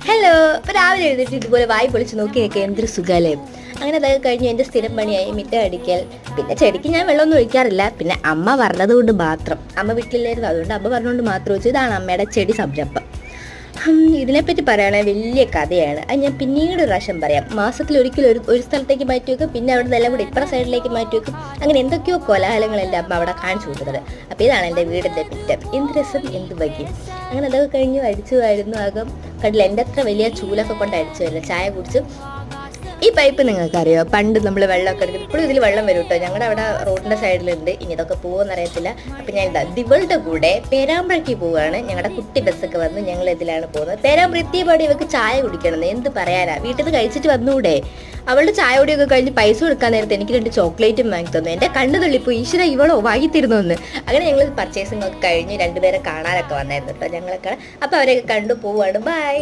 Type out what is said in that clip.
Hello. അപ്പോൾ രാവിലെ എഴുതിയിട്ട് ഇതുപോലെ വായി പൊളിച്ച് നോക്കി നിൽക്കുക, എന്തൊരു സുഖമല്ലേ. അങ്ങനെ അതൊക്കെ കഴിഞ്ഞ് എൻ്റെ സ്ഥിരം പണിയായി മിറ്റം അടിക്കൽ. പിന്നെ ചെടിക്ക് ഞാൻ വെള്ളമൊന്നും ഒഴിക്കാറില്ല. പിന്നെ അമ്മ പറഞ്ഞത് കൊണ്ട് മാത്രം, അമ്മ വീട്ടിലില്ലായിരുന്നു, അതുകൊണ്ട് അമ്മ പറഞ്ഞുകൊണ്ട് മാത്രം വെച്ചു. ഇതാണ് അമ്മയുടെ ചെടി സംരംഭം. ഇതിനെപ്പറ്റി പറയുകയാണെങ്കിൽ വലിയ കഥയാണ്. അത് ഞാൻ പിന്നീട് ഒരു പ്രാവശ്യം പറയാം. മാസത്തിൽ ഒരിക്കലും ഒരു സ്ഥലത്തേക്ക് മാറ്റി വെക്കും, പിന്നെ അവിടെ നിന്നെല്ലാം കൂടി ഇപ്പുറ സൈഡിലേക്ക് മാറ്റി വെക്കും. അങ്ങനെ എന്തൊക്കെയോ കോലാഹലങ്ങളെല്ലാം അമ്മ അവിടെ കാണിച്ചു കൊടുക്കുന്നത്. അപ്പോൾ ഇതാണ് എൻ്റെ വീടിൻ്റെ പിറ്റം. എന്ത് രസം, എന്ത് ഭംഗി. അങ്ങനെ അതൊക്കെ കഴിഞ്ഞ് അടിച്ചു വരുന്നു. ആകം കണ്ടില്ല, എൻ്റെ അത്ര വലിയ ചൂലൊക്കെ കൊണ്ട് അടിച്ചു വരില്ല. ചായ കുടിച്ച് ഈ പൈപ്പ് നിങ്ങൾക്കറിയോ, പണ്ട് നമ്മൾ വെള്ളമൊക്കെ എടുക്കും. ഇപ്പോഴും ഇതിൽ വെള്ളം വരും കേട്ടോ. ഞങ്ങളുടെ അവിടെ റോഡിൻ്റെ സൈഡിലുണ്ട്. ഇനി ഇതൊക്കെ പോകുമെന്ന് അറിയത്തില്ല. അപ്പം ഞാൻ ദിവളുടെ കൂടെ പേരാമ്പ്രയ്ക്ക് പോവുകയാണ്. ഞങ്ങളുടെ കുട്ടി ബസ്സൊക്കെ വന്ന് ഞങ്ങൾ ഇതിലാണ് പോകുന്നത്. പേരാമ്പ്ര എത്തിയപാടി ഇവർക്ക് ചായ കുടിക്കണമെന്ന് എന്ത് പറയാനാ, വീട്ടിൽ നിന്ന് കഴിച്ചിട്ട് വന്നുകൂടെ. അവളുടെ ചായ കുടിയൊക്കെ കഴിഞ്ഞ് പൈസ കൊടുക്കാൻ നേരത്തെ എനിക്ക് 2 ചോക്ലേറ്റും വാങ്ങി തന്നു. എൻ്റെ കണ്ണ് തള്ളിപ്പോൾ, ഈശ്വര ഇവളോ വാങ്ങി തരുന്നു. അങ്ങനെ ഞങ്ങൾ പർച്ചേസിംഗ് ഒക്കെ കഴിഞ്ഞ് 2 പേരെ കാണാനൊക്കെ വന്നായിരുന്നു കേട്ടോ ഞങ്ങളൊക്കെ. അപ്പോൾ അവരെയൊക്കെ കണ്ടു പോവുകയാണ്. ബൈ.